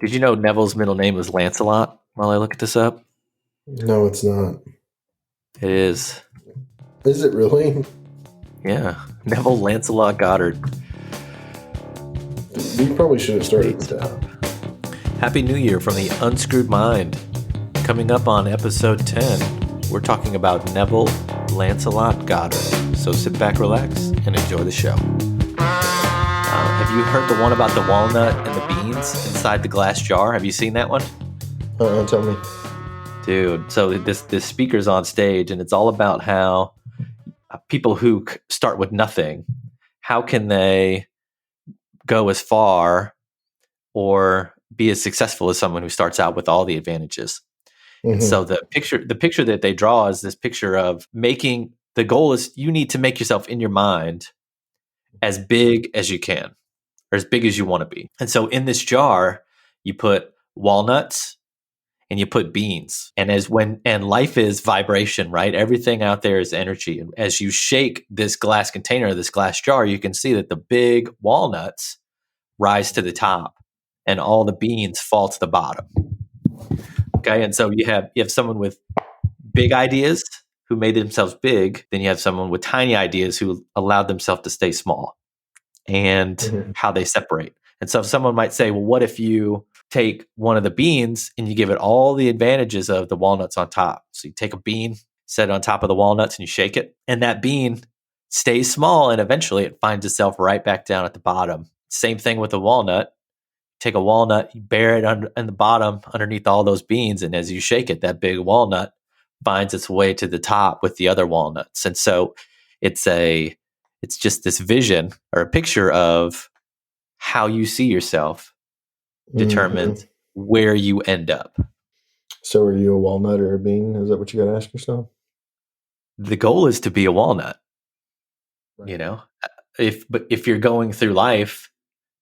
Did you know Neville's middle name is Lancelot? While I look this up, No, it's not. it is. Is it really? Yeah, Neville Lancelot Goddard. We probably should have started with that. Happy New Year from the Unscrewed Mind. Coming up on episode 10, we're talking about Neville Lancelot Goddard. So sit back, relax, and enjoy the show. Have you heard the one about the walnut and the beans inside the glass jar? Have you seen that one? Tell me. Dude, so this speaker's on stage, and it's all about how people who start with nothing, how can they go as far or be as successful as someone who starts out with all the advantages? And so the picture that they draw is this picture of making, the goal is you need to make yourself in your mind as big as you can, or as big as you want to be. And so in this jar, you put walnuts and you put beans. And life is vibration, right? Everything out there is energy. And as you shake this glass container, this glass jar, you can see that the big walnuts rise to the top and all the beans fall to the bottom. Okay. And so you have someone with big ideas who made themselves big. Then you have someone with tiny ideas who allowed themselves to stay small, and how they separate. And so someone might say, well, what if you take one of the beans and you give it all the advantages of the walnuts on top? So you take a bean, set it on top of the walnuts, and you shake it. And that bean stays small, and eventually it finds itself right back down at the bottom. Same thing with a walnut. Take a walnut, you bury it in the bottom underneath all those beans, and as you shake it, that big walnut finds its way to the top with the other walnuts. And so it's just this vision or a picture of how you see yourself determines where you end up. So are you a walnut or a bean? Is that what you got to ask yourself? The goal is to be a walnut. Right. You know, if you're going through life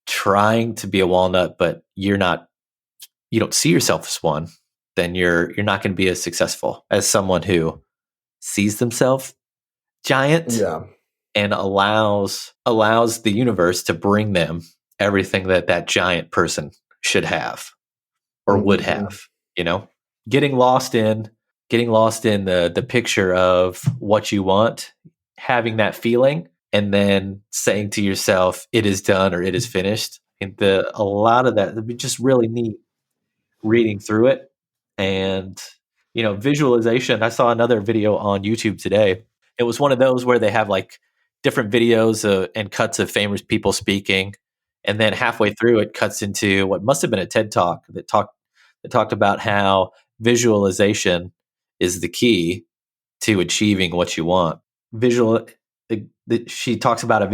trying to be a walnut, but you don't see yourself as one, then you're not going to be as successful as someone who sees themselves giant. Yeah. And allows the universe to bring them everything that giant person should have or would have, you know, getting lost in the picture of what you want, having that feeling, and then saying to yourself, it is done or it is finished. And a lot of that would be just really neat reading through it. And, you know, visualization. I saw another video on YouTube today. It was one of those where they have like different videos and cuts of famous people speaking. And then halfway through it cuts into what must have been a TED Talk that talked about how visualization is the key to achieving what you want. She talks about a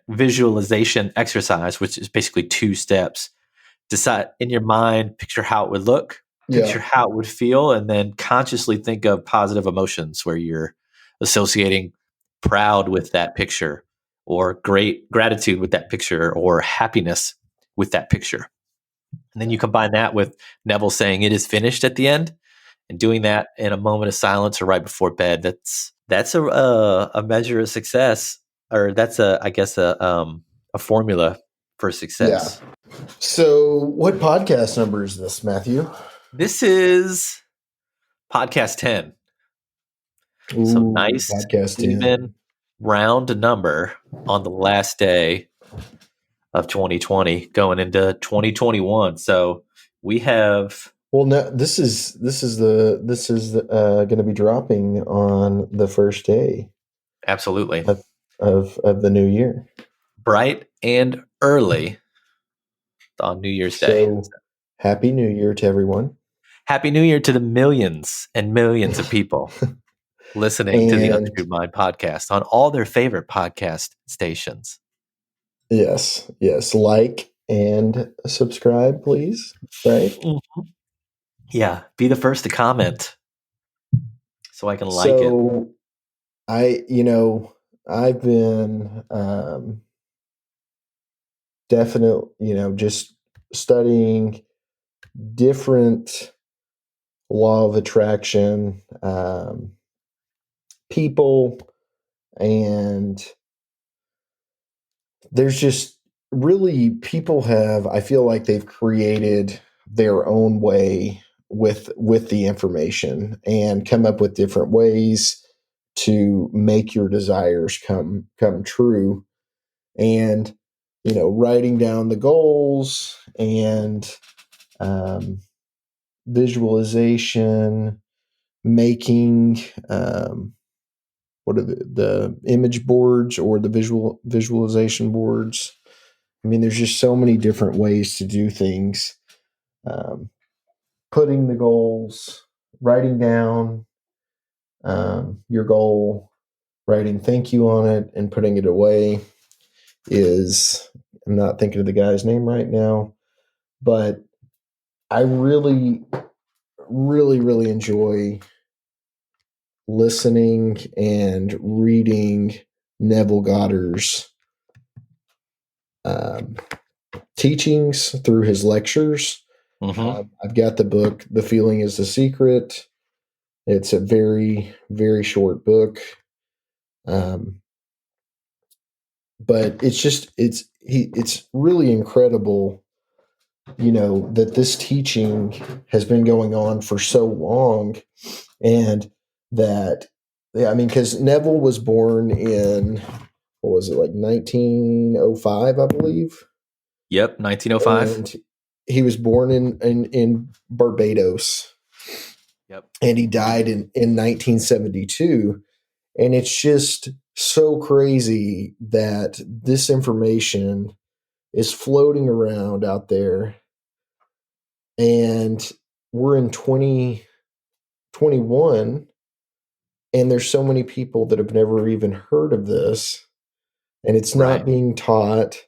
visualization exercise, which is basically 2 steps. Decide in your mind, picture how it would look, picture how it would feel, and then consciously think of positive emotions where you're associating proud with that picture, or great gratitude with that picture, or happiness with that picture. And then you combine that with Neville saying it is finished at the end, and doing that in a moment of silence or right before bed. That's a measure of success, or that's a formula for success. Yeah. So what podcast number is this, Matthew? This is podcast 10. Ooh, so nice, podcast even round number on the last day of 2020 going into 2021. So we have. Well, no, this is going to be dropping on the first day. Absolutely. Of the new year. Bright and early on New Year's Day. So, Happy New Year to everyone. Happy New Year to the millions and millions of people listening to the Unscrewed Mind podcast on all their favorite podcast stations. Yes. Like and subscribe, please. Right? Mm-hmm. Yeah. Be the first to comment so I can like it. I've been definitely, just studying different law of attraction people, and there's just really I feel like they've created their own way with the information and come up with different ways to make your desires come true. And writing down the goals and visualization, making what are the image boards or the visualization boards. I mean, there's just so many different ways to do things. Putting the goals, writing down your goal, writing thank you on it, and putting it away is, I'm not thinking of the guy's name right now, but I really, really, really enjoy listening and reading Neville Goddard's teachings through his lectures. I've got the book, The Feeling is the Secret. It's a very, very short book. But it's really incredible, that this teaching has been going on for so long, and that, because Neville was born in, what was it, like 1905, I believe? Yep, 1905. And he was born in Barbados. Yep. And he died in 1972. And it's just so crazy that this information is floating around out there. And we're in 2021, and there's so many people that have never even heard of this, and it's not being taught.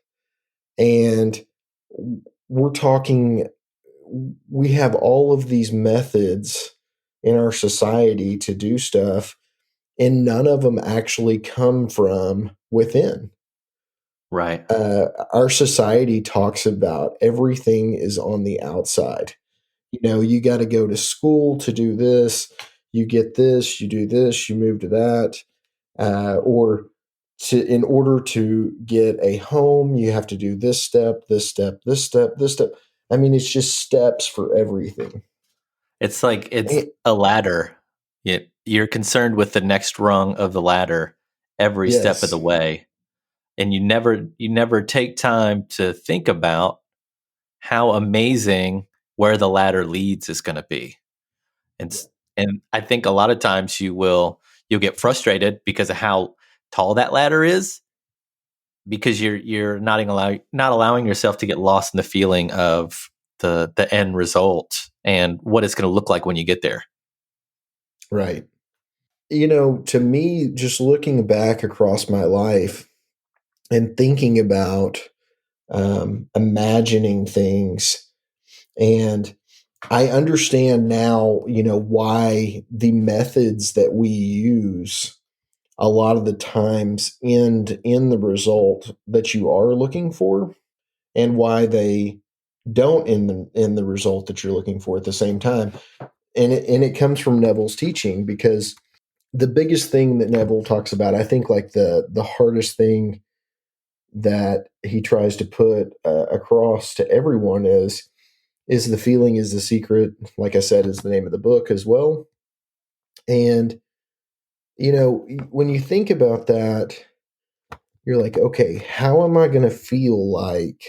And we have all of these methods in our society to do stuff, and none of them actually come from within. Right. Our society talks about everything is on the outside. You got to go to school to do this. You get this, you do this, you move to that. In order to get a home, you have to do this step, this step, this step, this step. I mean, it's just steps for everything. It's like it's a ladder. You're concerned with the next rung of the ladder every step of the way. And you never take time to think about how amazing where the ladder leads is going to be. And I think a lot of times you'll get frustrated because of how tall that ladder is, because you're not allowing yourself to get lost in the feeling of the end result and what it's going to look like when you get there. Right. To me, just looking back across my life and thinking about imagining things, and I understand now, why the methods that we use a lot of the times end in the result that you are looking for, and why they don't end the result that you're looking for at the same time. And it comes from Neville's teaching, because the biggest thing that Neville talks about, I think, like the hardest thing that he tries to put across to everyone is The Feeling is the Secret. Like I said, is the name of the book as well. And, when you think about that, you're like, okay, how am I going to feel like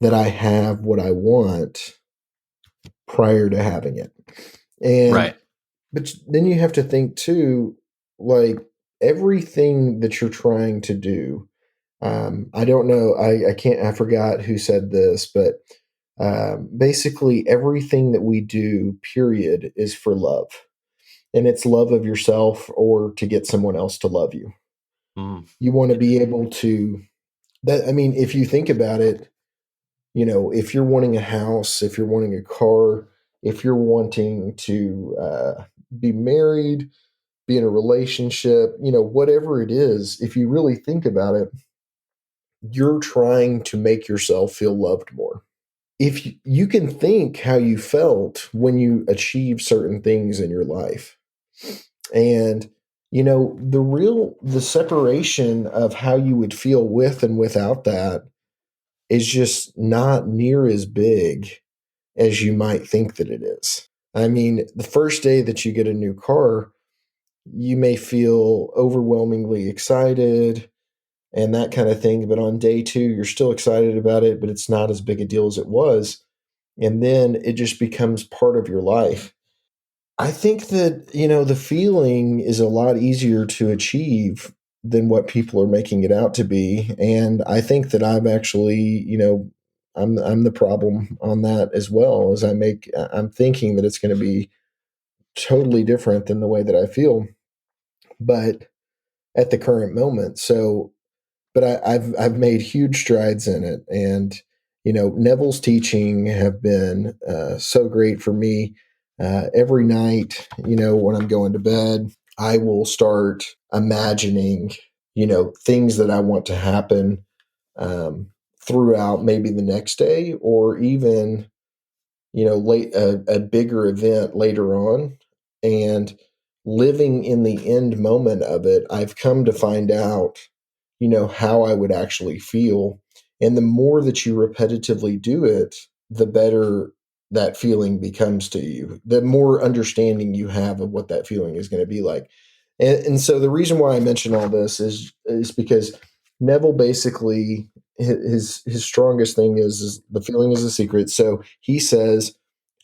that I have what I want prior to having it? And, but then you have to think too, like, everything that you're trying to do. I don't know. I forgot who said this, but basically everything that we do, period, is for love. And it's love of yourself or to get someone else to love you. You want to be able to, if you think about it, if you're wanting a house, if you're wanting a car, if you're wanting to be married, be in a relationship, whatever it is, if you really think about it, you're trying to make yourself feel loved more. If you can think how you felt when you achieve certain things in your life, and the separation of how you would feel with and without that is just not near as big as you might think that it is. I mean, the first day that you get a new car, you may feel overwhelmingly excited and that kind of thing. But on day 2, you're still excited about it, but it's not as big a deal as it was. And then it just becomes part of your life. I think that, the feeling is a lot easier to achieve than what people are making it out to be. And I think that I've actually, I'm the problem on that as well, as I'm thinking that it's going to be totally different than the way that I feel, but at the current moment. So, but I've made huge strides in it. And, Neville's teaching have been so great for me. Every night, when I'm going to bed, I will start imagining, things that I want to happen throughout maybe the next day, or even, late a bigger event later on. And living in the end moment of it, I've come to find out, how I would actually feel. And the more that you repetitively do it, the better that feeling becomes to you, the more understanding you have of what that feeling is going to be like. And so the reason why I mention all this is because Neville basically, his strongest thing is the feeling is a secret. So he says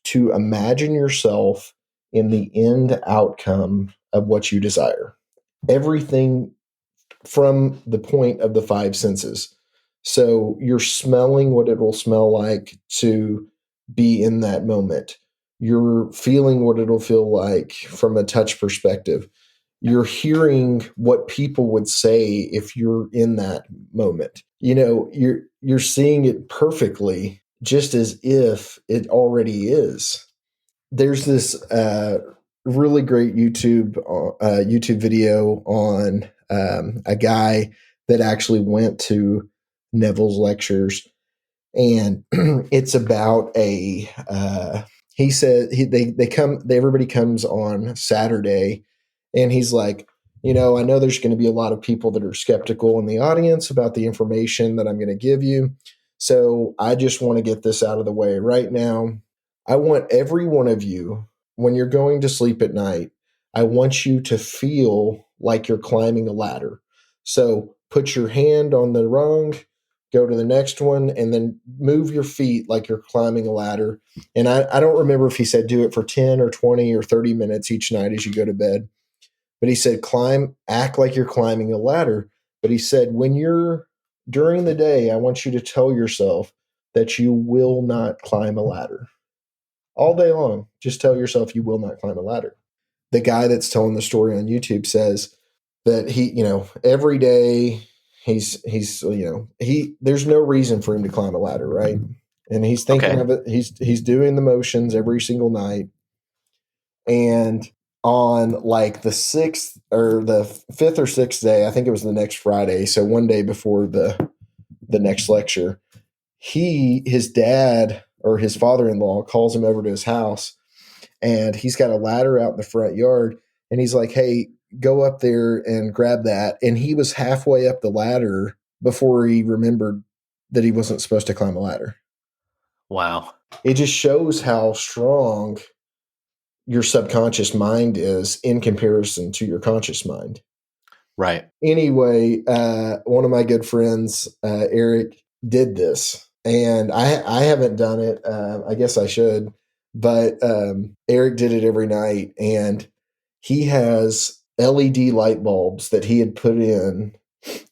to imagine yourself in the end outcome of what you desire. Everything from the point of the 5 senses. So you're smelling what it will smell like to be in that moment. You're feeling what it'll feel like from a touch perspective. You're hearing what people would say if you're in that moment. You're seeing it perfectly, just as if it already is. There's this really great YouTube video on a guy that actually went to Neville's lectures, and it's about he said everybody comes on Saturday, and he's like, I know there's going to be a lot of people that are skeptical in the audience about the information that I'm going to give you. So I just want to get this out of the way right now. I want every one of you, when you're going to sleep at night, I want you to feel like you're climbing a ladder. So put your hand on the rung, go to the next one, and then move your feet like you're climbing a ladder. And I don't remember if he said do it for 10 or 20 or 30 minutes each night as you go to bed. But he said act like you're climbing a ladder. But he said during the day, I want you to tell yourself that you will not climb a ladder. All day long, just tell yourself you will not climb a ladder. The guy that's telling the story on YouTube says that he, every day he's there's no reason for him to climb a ladder, right? And he's thinking of it. He's doing the motions every single night. And on like the 6th or the 5th or 6th day, I think it was the next Friday, so one day before the next lecture, his dad or his father-in-law calls him over to his house, and he's got a ladder out in the front yard, and he's like, hey, go up there and grab that. And he was halfway up the ladder before he remembered that he wasn't supposed to climb a ladder. Wow. It just shows how strong your subconscious mind is in comparison to your conscious mind. Right. Anyway, one of my good friends, Eric, did this. And I haven't done it. I guess I should. But Eric did it every night. And he has LED light bulbs that he had put in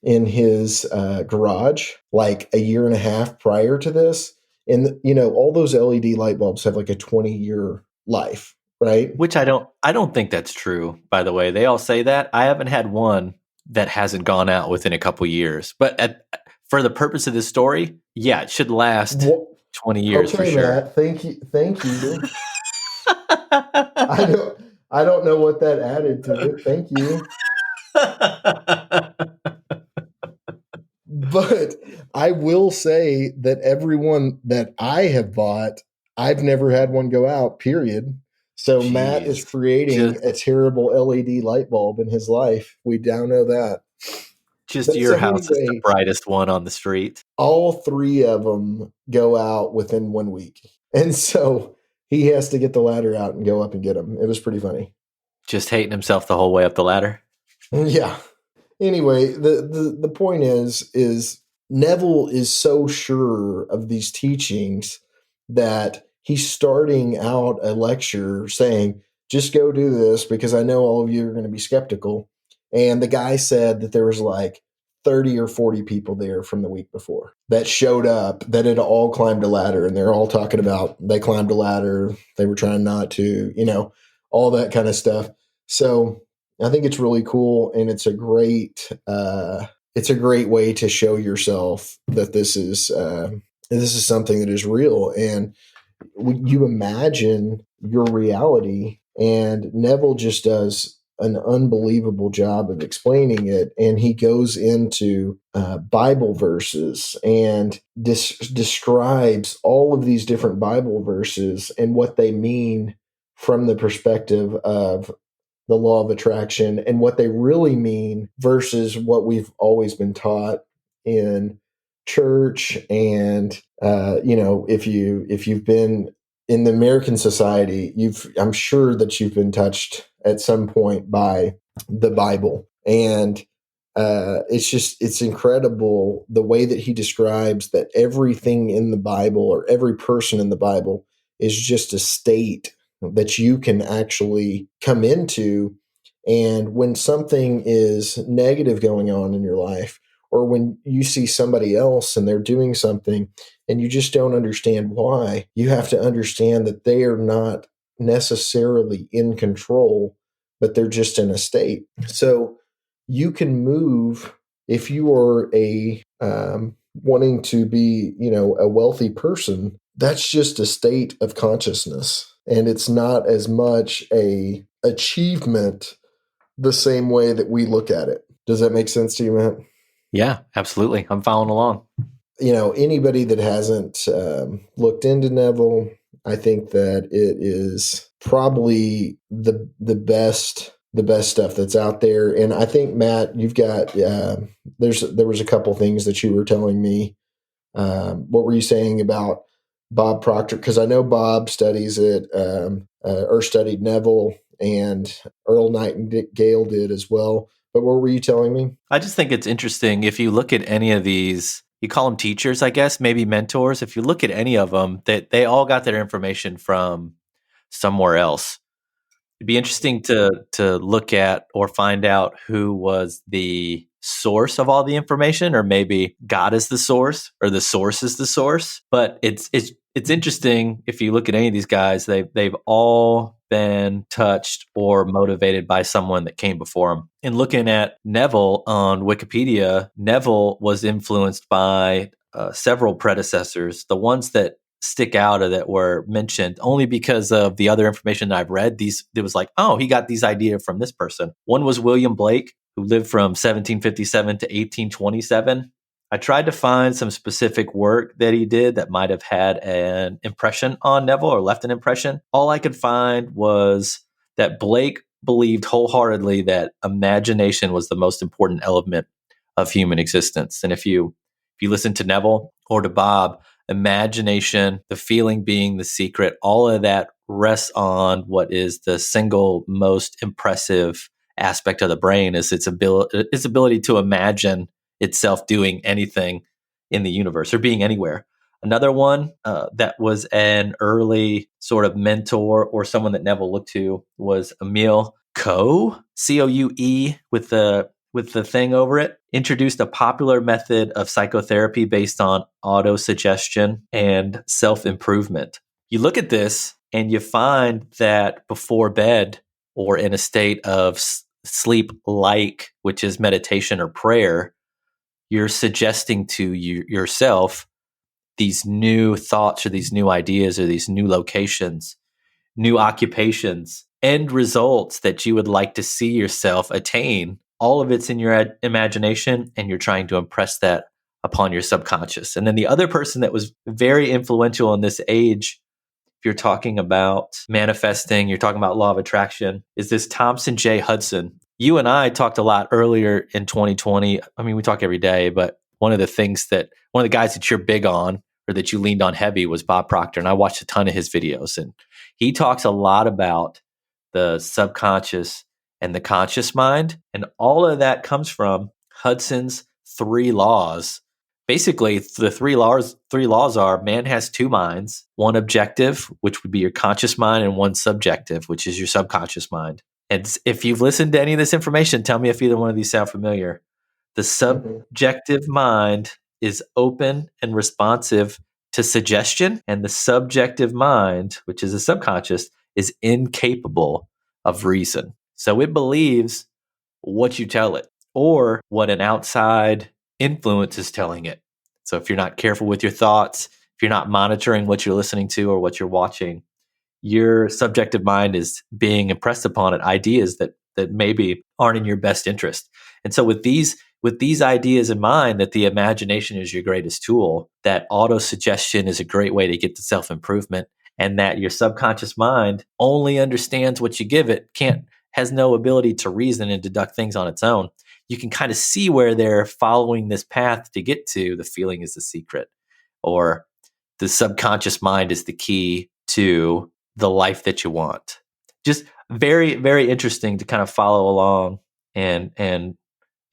his garage like a year and a half prior to this. And, all those LED light bulbs have like a 20-year life, right? Which I don't think that's true, by the way. They all say that. I haven't had one that hasn't gone out within a couple years. But for the purpose of this story, yeah, it should last 20 years for sure. Matt, thank you. I don't know what that added to it. Thank you. But I will say that everyone that I have bought, I've never had one go out, period. So jeez, Matt is creating a terrible LED light bulb in his life. We now know that. Just your house is the brightest one on the street. All 3 of them go out within 1 week. And so he has to get the ladder out and go up and get him. It was pretty funny. Just hating himself the whole way up the ladder. Yeah. Anyway, the point is Neville is so sure of these teachings that he's starting out a lecture saying, just go do this because I know all of you are going to be skeptical. And the guy said that there was like 30 or 40 people there from the week before that showed up that had all climbed a ladder, and they're all talking about they climbed a ladder, they were trying not to, all that kind of stuff. So I think it's really cool, and it's a great way to show yourself that this is something that is real, and you imagine your reality. And Neville just does an unbelievable job of explaining it, and he goes into Bible verses and describes all of these different Bible verses and what they mean from the perspective of the law of attraction and what they really mean versus what we've always been taught in church. And if you've been in the American society, I'm sure that you've been touched at some point by the Bible. And it's incredible the way that he describes that everything in the Bible, or every person in the Bible, is just a state that you can actually come into. And when something is negative going on in your life, or when you see somebody else and they're doing something and you just don't understand why, you have to understand that they are not necessarily in control, but they're just in a state. So you can move if you are wanting to be, a wealthy person. That's just a state of consciousness, and it's not as much a achievement the same way that we look at it. Does that make sense to you, Matt? Yeah, absolutely. I'm following along. Anybody that hasn't looked into Neville, I think that it is probably the best stuff that's out there. And I think, Matt, you've got there was a couple things that you were telling me. What were you saying about Bob Proctor? Because I know Bob studies it or studied Neville, and Earl Nightingale did as well. But what were you telling me? I just think it's interesting. If you look at any of these, you call them teachers, I guess, maybe mentors. If you look at any of them, that they all got their information from somewhere else. It'd be interesting to look at or find out who was the source of all the information, or maybe God is the source, or the source is the source. But it's interesting if you look at any of these guys, they've all been touched or motivated by someone that came before them. And looking at Neville on Wikipedia, Neville was influenced by several predecessors. The ones that stick out or that were mentioned only because of the other information that I've read. It was like, oh, he got these ideas from this person. One was William Blake, who lived from 1757 to 1827. I tried to find some specific work that he did that might have had an impression on Neville or left an impression. All I could find was that Blake believed wholeheartedly that imagination was the most important element of human existence. And if you listen to Neville or to Bob, imagination, the feeling being the secret, all of that rests on what is the single most impressive aspect of the brain, is its ability to imagine itself doing anything in the universe or being anywhere. Another one that was an early sort of mentor or someone that Neville looked to was Emile Coe, C-O-U-E with the thing over it, introduced a popular method of psychotherapy based on autosuggestion and self-improvement. You look at this and you find that before bed or in a state of sleep-like, which is meditation or prayer, you're suggesting to yourself these new thoughts or these new ideas or these new locations, new occupations, end results that you would like to see yourself attain. All of it's in your imagination, and you're trying to impress that upon your subconscious. And then the other person that was very influential in this age, if you're talking about manifesting, you're talking about law of attraction, is this Thompson J. Hudson. You and I talked a lot earlier in 2020. I mean, we talk every day, but one of the guys that you're big on or that you leaned on heavy was Bob Proctor. And I watched a ton of his videos, and he talks a lot about the subconscious and the conscious mind. And all of that comes from Hudson's 3 laws. Basically, the three laws are: man has 2 minds, one objective, which would be your conscious mind, and one subjective, which is your subconscious mind. And if you've listened to any of this information, tell me if either one of these sound familiar. The subjective mind is open and responsive to suggestion, and the subjective mind, which is the subconscious, is incapable of reason. So it believes what you tell it or what an outside influence is telling it. So if you're not careful with your thoughts, if you're not monitoring what you're listening to or what you're watching, your subjective mind is being impressed upon it ideas that maybe aren't in your best interest. And so with these ideas in mind, that the imagination is your greatest tool, that auto-suggestion is a great way to get to self-improvement, and that your subconscious mind only understands what you give it, has no ability to reason and deduct things on its own. You can kind of see where they're following this path to get to the feeling is the secret, or the subconscious mind is the key to the life that you want. Just very, very interesting to kind of follow along and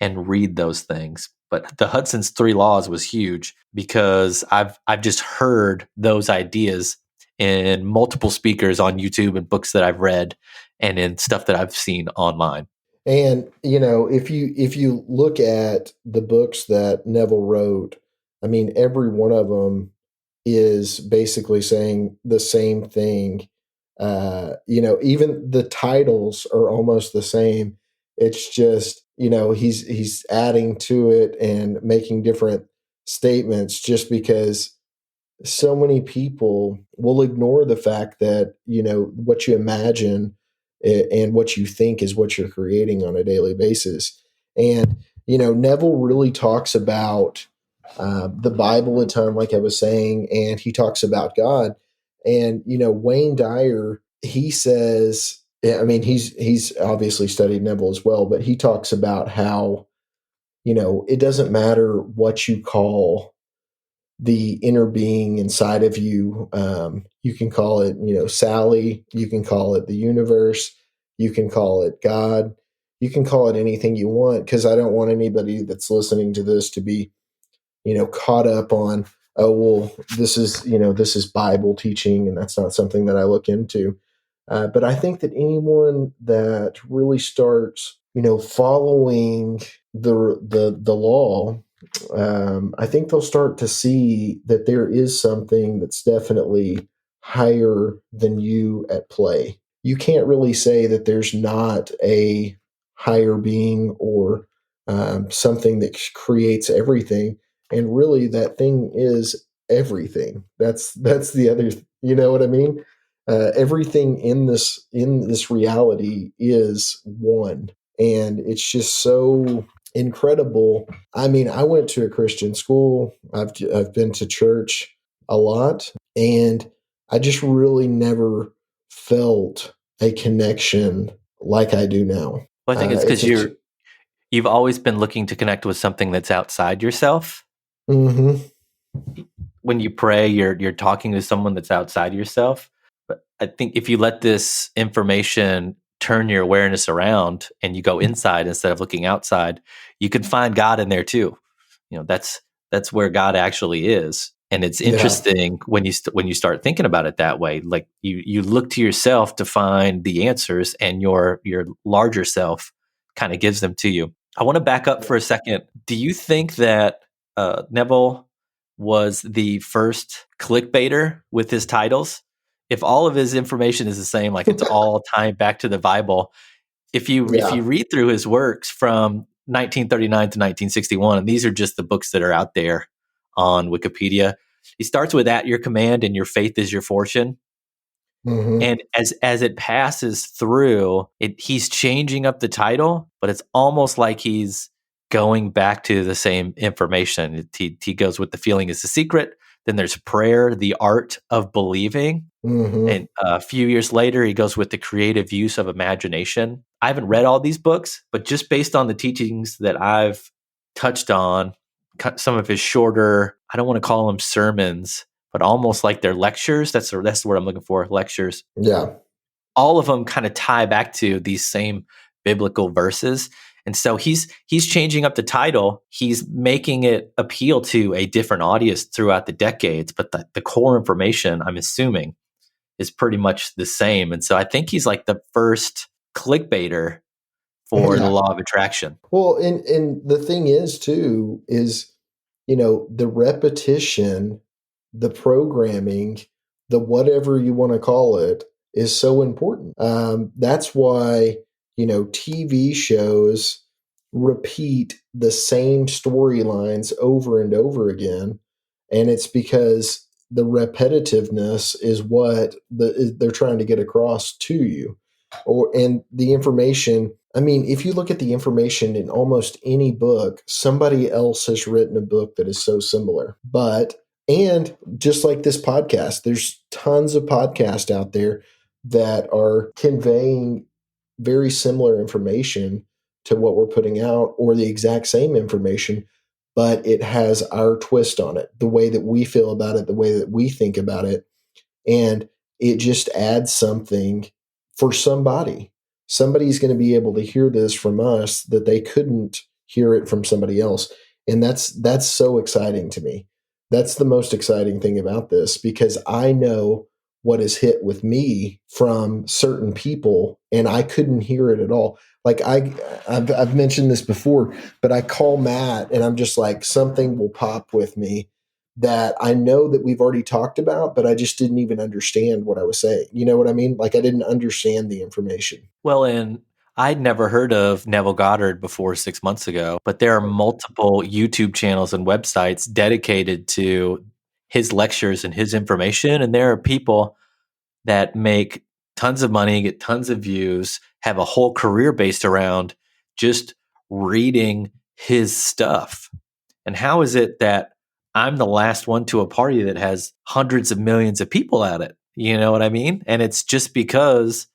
read those things. But the Hudson's 3 laws was huge because I've just heard those ideas in multiple speakers on YouTube and books that I've read and in stuff that I've seen online. And if you look at the books that Neville wrote, I mean, every one of them is basically saying the same thing. Even the titles are almost the same. It's just, he's adding to it and making different statements just because so many people will ignore the fact that, what you imagine and what you think is what you're creating on a daily basis. And, Neville really talks about the Bible a ton, like I was saying, and he talks about God. And, Wayne Dyer, he says, I mean, he's obviously studied Neville as well, but he talks about how, it doesn't matter what you call the inner being inside of you. You can call it, Sally, you can call it the universe, you can call it God, you can call it anything you want, because I don't want anybody that's listening to this to be, caught up on, oh, well, this is Bible teaching, and that's not something that I look into. But I think that anyone that really starts, following the law, I think they'll start to see that there is something that's definitely higher than you at play. You can't really say that there's not a higher being or something that creates everything. And really, that thing is everything. That's the other. You know what I mean? Everything in this reality is one, and it's just so incredible. I mean, I went to a Christian school. I've been to church a lot, and I just really never felt a connection like I do now. Well, I think it's because you've always been looking to connect with something that's outside yourself. Mm-hmm. When you pray, you're talking to someone that's outside yourself. But I think if you let this information turn your awareness around and you go inside instead of looking outside, you can find God in there too. That's where God actually is. And it's interesting when you start thinking about it that way. Like you look to yourself to find the answers, and your larger self kind of gives them to you. I want to back up for a second. Do you think that Neville was the first clickbaiter with his titles? If all of his information is the same, like it's all tying back to the Bible, if you read through his works from 1939 to 1961, and these are just the books that are out there on Wikipedia, he starts with "At your command" and "Your faith is your fortune." Mm-hmm. And as it passes through, he's changing up the title, but it's almost like he's going back to the same information. He goes with "The feeling is the secret." Then there's prayer, the art of believing. Mm-hmm. And a few years later, he goes with the creative use of imagination. I haven't read all these books, but just based on the teachings that I've touched on, some of his shorter, I don't want to call them sermons, but almost like they're lectures. That's the word I'm looking for, lectures. Yeah. All of them kind of tie back to these same biblical verses. And so he's changing up the title. He's making it appeal to a different audience throughout the decades, but the core information, I'm assuming, is pretty much the same. And so I think he's like the first clickbaiter for the law of attraction. Well, and the thing is too, is, the repetition, the programming, the whatever you want to call it, is so important. That's why, TV shows repeat the same storylines over and over again. And it's because the repetitiveness is what they're trying to get across to you. And the information, I mean, if you look at the information in almost any book, somebody else has written a book that is so similar. And just like this podcast, there's tons of podcasts out there that are conveying very similar information to what we're putting out, or the exact same information, but it has our twist on it, the way that we feel about it, the way that we think about it. And it just adds something for somebody. Somebody's going to be able to hear this from us that they couldn't hear it from somebody else. And that's so exciting to me. That's the most exciting thing about this, because I know what is hit with me from certain people, and I couldn't hear it at all. Like I've mentioned this before, but I call Matt and I'm just like, something will pop with me that I know that we've already talked about, but I just didn't even understand what I was saying. You know what I mean? Like I didn't understand the information. Well, and I'd never heard of Neville Goddard before 6 months ago, but there are multiple YouTube channels and websites dedicated to his lectures and his information. And there are people that make tons of money, get tons of views, have a whole career based around just reading his stuff. And how is it that I'm the last one to a party that has hundreds of millions of people at it? You know what I mean? And it's just because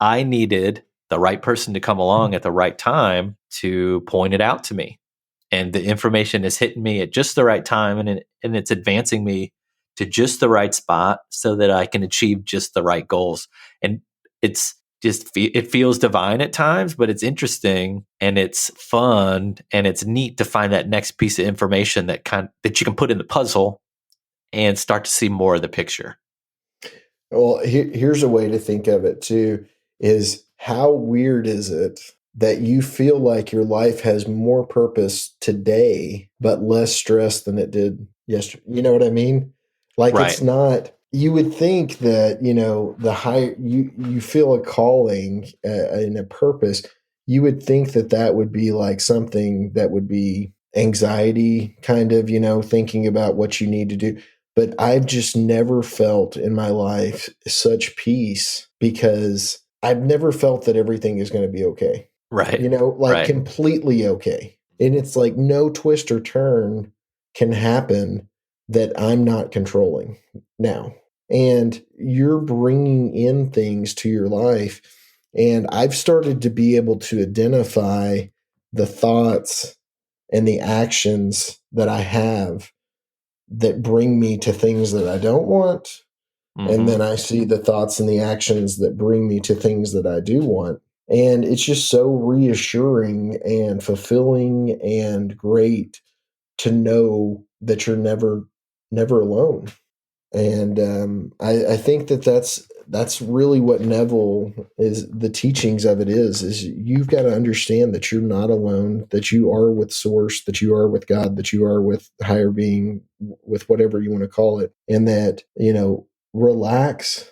I needed the right person to come along at the right time to point it out to me. And the information is hitting me at just the right time, and it's advancing me to just the right spot so that I can achieve just the right goals. And it's just, it feels divine at times, but it's interesting and it's fun and it's neat to find that next piece of information that you can put in the puzzle and start to see more of the picture. Well, here's a way to think of it too, is how weird is it that you feel like your life has more purpose today, but less stress than it did yesterday? You know what I mean? Like Right. It's not, you would think that, the higher you feel a calling and a purpose, you would think that would be like something that would be anxiety kind of, thinking about what you need to do. But I've just never felt in my life such peace, because I've never felt that everything is going to be okay. Right. Like completely okay. And it's like no twist or turn can happen that I'm not controlling now. And you're bringing in things to your life. And I've started to be able to identify the thoughts and the actions that I have that bring me to things that I don't want. Mm-hmm. And then I see the thoughts and the actions that bring me to things that I do want. And it's just so reassuring and fulfilling and great to know that you're never alone. And I think that's really what Neville is. The teachings of it is you've got to understand that you're not alone, that you are with Source, that you are with God, that you are with higher being, with whatever you want to call it, and that relax.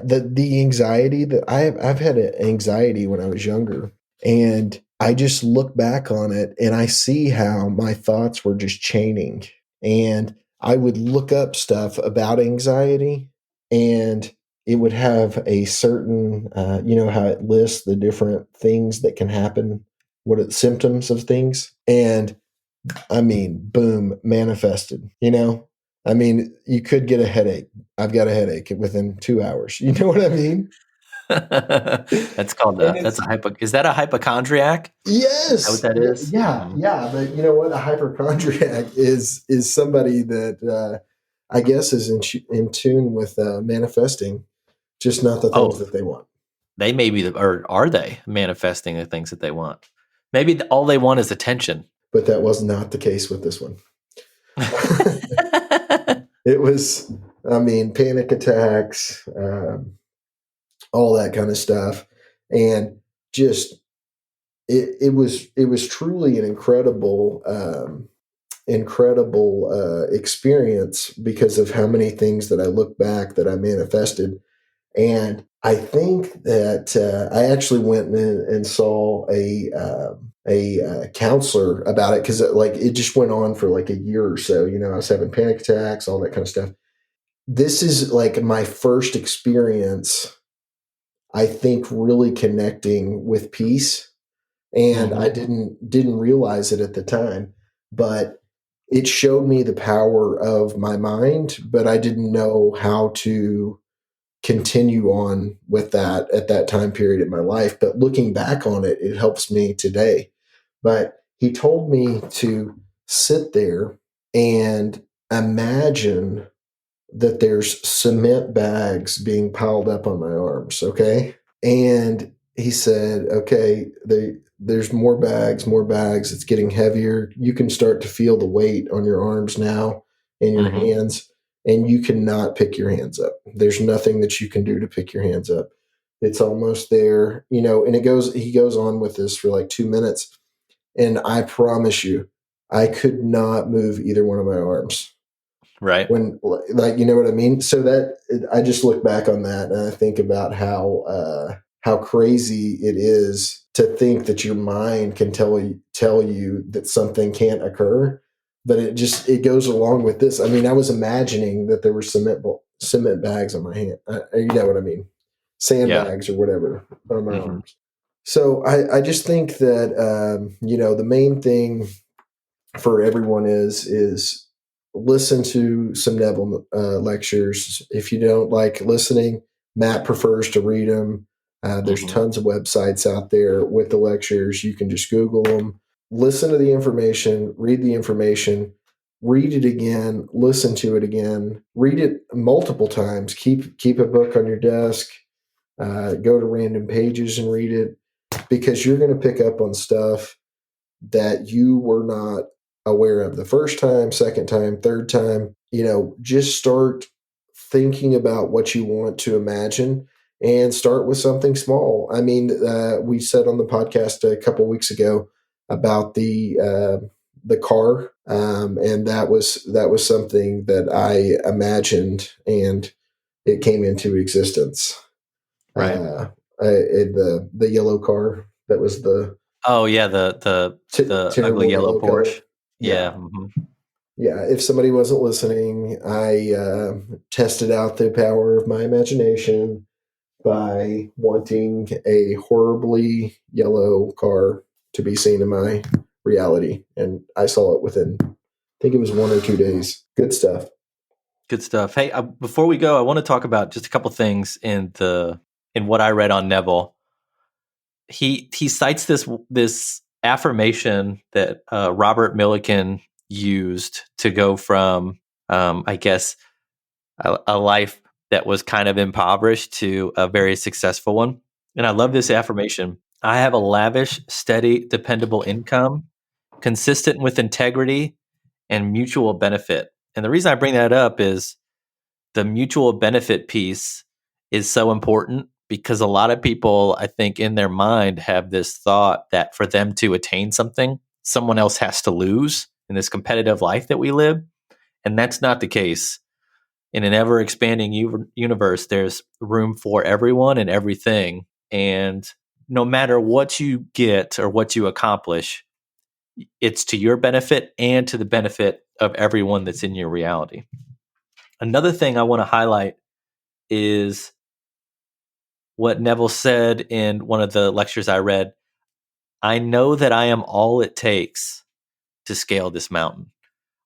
The anxiety that I've had anxiety when I was younger, and I just look back on it and I see how my thoughts were just chaining, and I would look up stuff about anxiety, and it would have a certain, how it lists the different things that can happen, what are the symptoms of things. And I mean, boom, manifested, I mean, you could get a headache. I've got a headache within 2 hours. You know what I mean? That's called And is that a hypochondriac? Is that what yes, that is? yeah, Mhm. yeah. But you know what? A hypochondriac is somebody that I guess is in tune with manifesting, just not the things Oh, that they want. they may be, or are they manifesting the things that they want? Maybe all they want is attention. But that was not the case with this one. It was, I mean, panic attacks, all that kind of stuff, and just it was truly an incredible experience because of how many things that I look back that I manifested. And I think that I actually went in and saw a counselor about it because like it just went on for like a year or so. You know, I was having panic attacks, all that kind of stuff. This is like my first experience, I think, really connecting with peace, and I Hmm. didn't realize it at the time, but it showed me the power of my mind, but I didn't know how to continue on with that at that time period in my life. But looking back on it, it helps me today. But he told me to sit there and imagine that there's cement bags being piled up on my arms, okay? And he said, okay, there's more bags, more bags. It's getting heavier. You can start to feel the weight on your arms now and your Hmm. hands, and you cannot pick your hands up. There's nothing that you can do to pick your hands up. It's almost there, you know, and he goes on with this for like 2 minutes. And I promise you, I could not move either one of my arms Right. when, like, you know what I mean. So that I just look back on that and I think about how crazy it is to think that your mind can tell you that something can't occur, but it goes along with this. I mean, I was imagining that there were cement bags on my hand. You know what I mean, Yeah. sandbags or whatever on my Hmm. arms. So I just think that you know, the main thing for everyone is listen to some Neville lectures. If you don't like listening, Matt prefers to read them. There's Hmm. tons of websites out there with the lectures. You can just Google them, listen to the information, read the information, read it again, listen to it again, read it multiple times. Keep a book on your desk. Go to random pages and read it because you're going to pick up on stuff that you were not aware of the first time, second time, third time. You know, just start thinking about what you want to imagine and start with something small. I mean, we said on the podcast a couple weeks ago about the car, and that was something that I imagined, and it came into existence. Right. The yellow car that was the Oh yeah, the ugly terrible yellow yellow color. Porsche. Yeah. Yeah. Hmm. Yeah. If somebody wasn't listening, I tested out the power of my imagination by wanting a horribly yellow car to be seen in my reality. And I saw it within, I think it was 1 or 2 days. Good stuff. Good stuff. Hey, before we go, I want to talk about just a couple things in what I read on Neville. He cites this affirmation that Robert Millikan used to go from, I guess, a life that was kind of impoverished to a very successful one. And I love this affirmation. I have a lavish, steady, dependable income, consistent with integrity and mutual benefit. And the reason I bring that up is the mutual benefit piece is so important because a lot of people, I think, in their mind have this thought that for them to attain something, someone else has to lose in this competitive life that we live. And that's not the case. In an ever expanding universe, there's room for everyone and everything. And no matter what you get or what you accomplish, it's to your benefit and to the benefit of everyone that's in your reality. Another thing I want to highlight is what Neville said in one of the lectures I read. I know that I am all it takes to scale this mountain.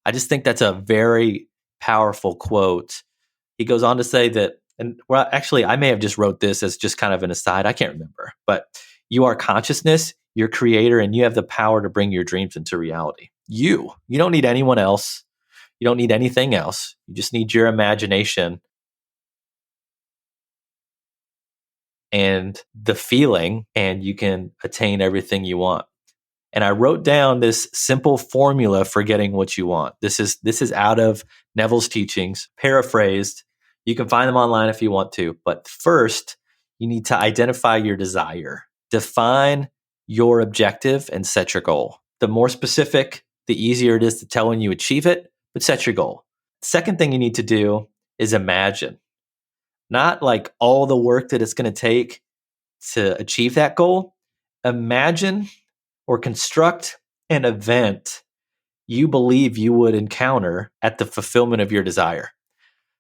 I just think that's a very powerful quote. He goes on to say that and well, actually, I may have just wrote this as just kind of an aside. I can't remember, but you are consciousness, you're creator, and you have the power to bring your dreams into reality. You don't need anyone else. You don't need anything else. You just need your imagination and the feeling, and you can attain everything you want. And I wrote down this simple formula for getting what you want. This is out of Neville's teachings, paraphrased. You can find them online if you want to. But first, you need to identify your desire. Define your objective and set your goal. The more specific, the easier it is to tell when you achieve it, but set your goal. Second thing you need to do is imagine. Not like all the work that it's going to take to achieve that goal. Imagine or construct an event you believe you would encounter at the fulfillment of your desire.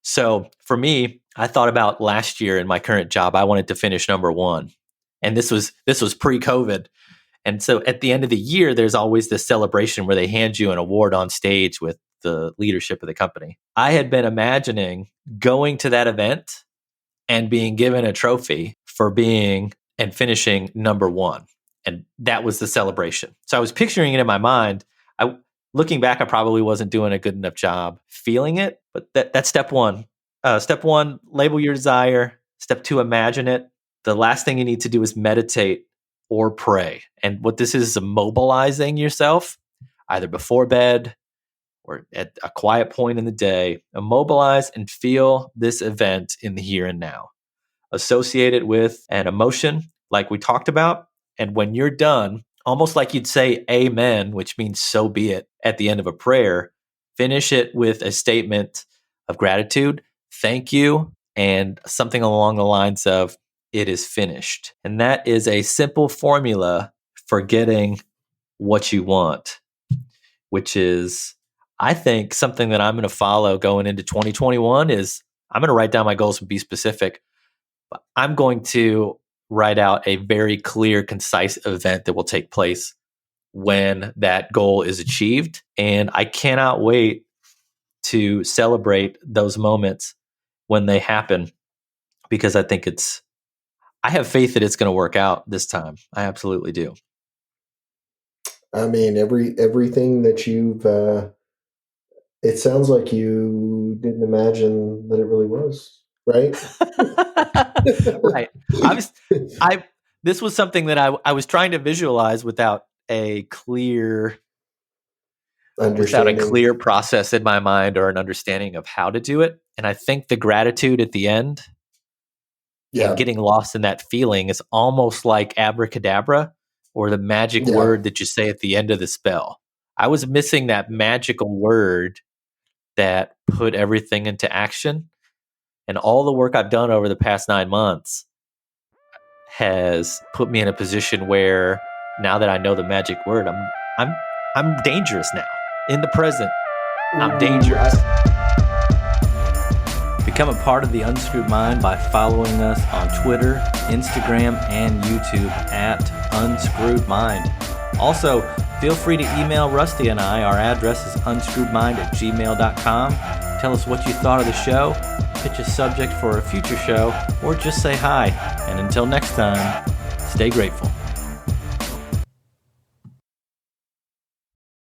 So for me, I thought about last year in my current job, I wanted to finish number 1. And this was pre-COVID. And so at the end of the year, there's always this celebration where they hand you an award on stage with the leadership of the company. I had been imagining going to that event and being given a trophy for being and finishing number 1. And that was the celebration. So I was picturing it in my mind. Looking back, I probably wasn't doing a good enough job feeling it, but that's step 1. Step 1, label your desire. Step 2, imagine it. The last thing you need to do is meditate or pray. And what this is immobilizing yourself, either before bed or at a quiet point in the day. Immobilize and feel this event in the here and now. Associate it with an emotion like we talked about. And when you're done, almost like you'd say amen, which means so be it, at the end of a prayer, finish it with a statement of gratitude, thank you, and something along the lines of, it is finished. And that is a simple formula for getting what you want, which is, I think, something that I'm going to follow going into 2021 is I'm going to write down my goals and be specific. But I'm going to write out a very clear, concise event that will take place when that goal is achieved. And I cannot wait to celebrate those moments when they happen, because I think I have faith that it's going to work out this time. I absolutely do. I mean, everything that you've, it sounds like you didn't imagine that it really was, right? Right. This was something that I was trying to visualize without a clear process in my mind or an understanding of how to do it. And I think the gratitude at the end and getting lost in that feeling is almost like abracadabra or the magic word that you say at the end of the spell. I was missing that magical word that put everything into action. And all the work I've done over the past 9 months has put me in a position where now that I know the magic word, I'm dangerous now. In the present, I'm dangerous. Become a part of the Unscrewed Mind by following us on Twitter, Instagram, and YouTube at Unscrewed Mind. Also, feel free to email Rusty and I. Our address is unscrewedmind@gmail.com. Tell us what you thought of the show, pitch a subject for a future show, or just say hi. And until next time, stay grateful.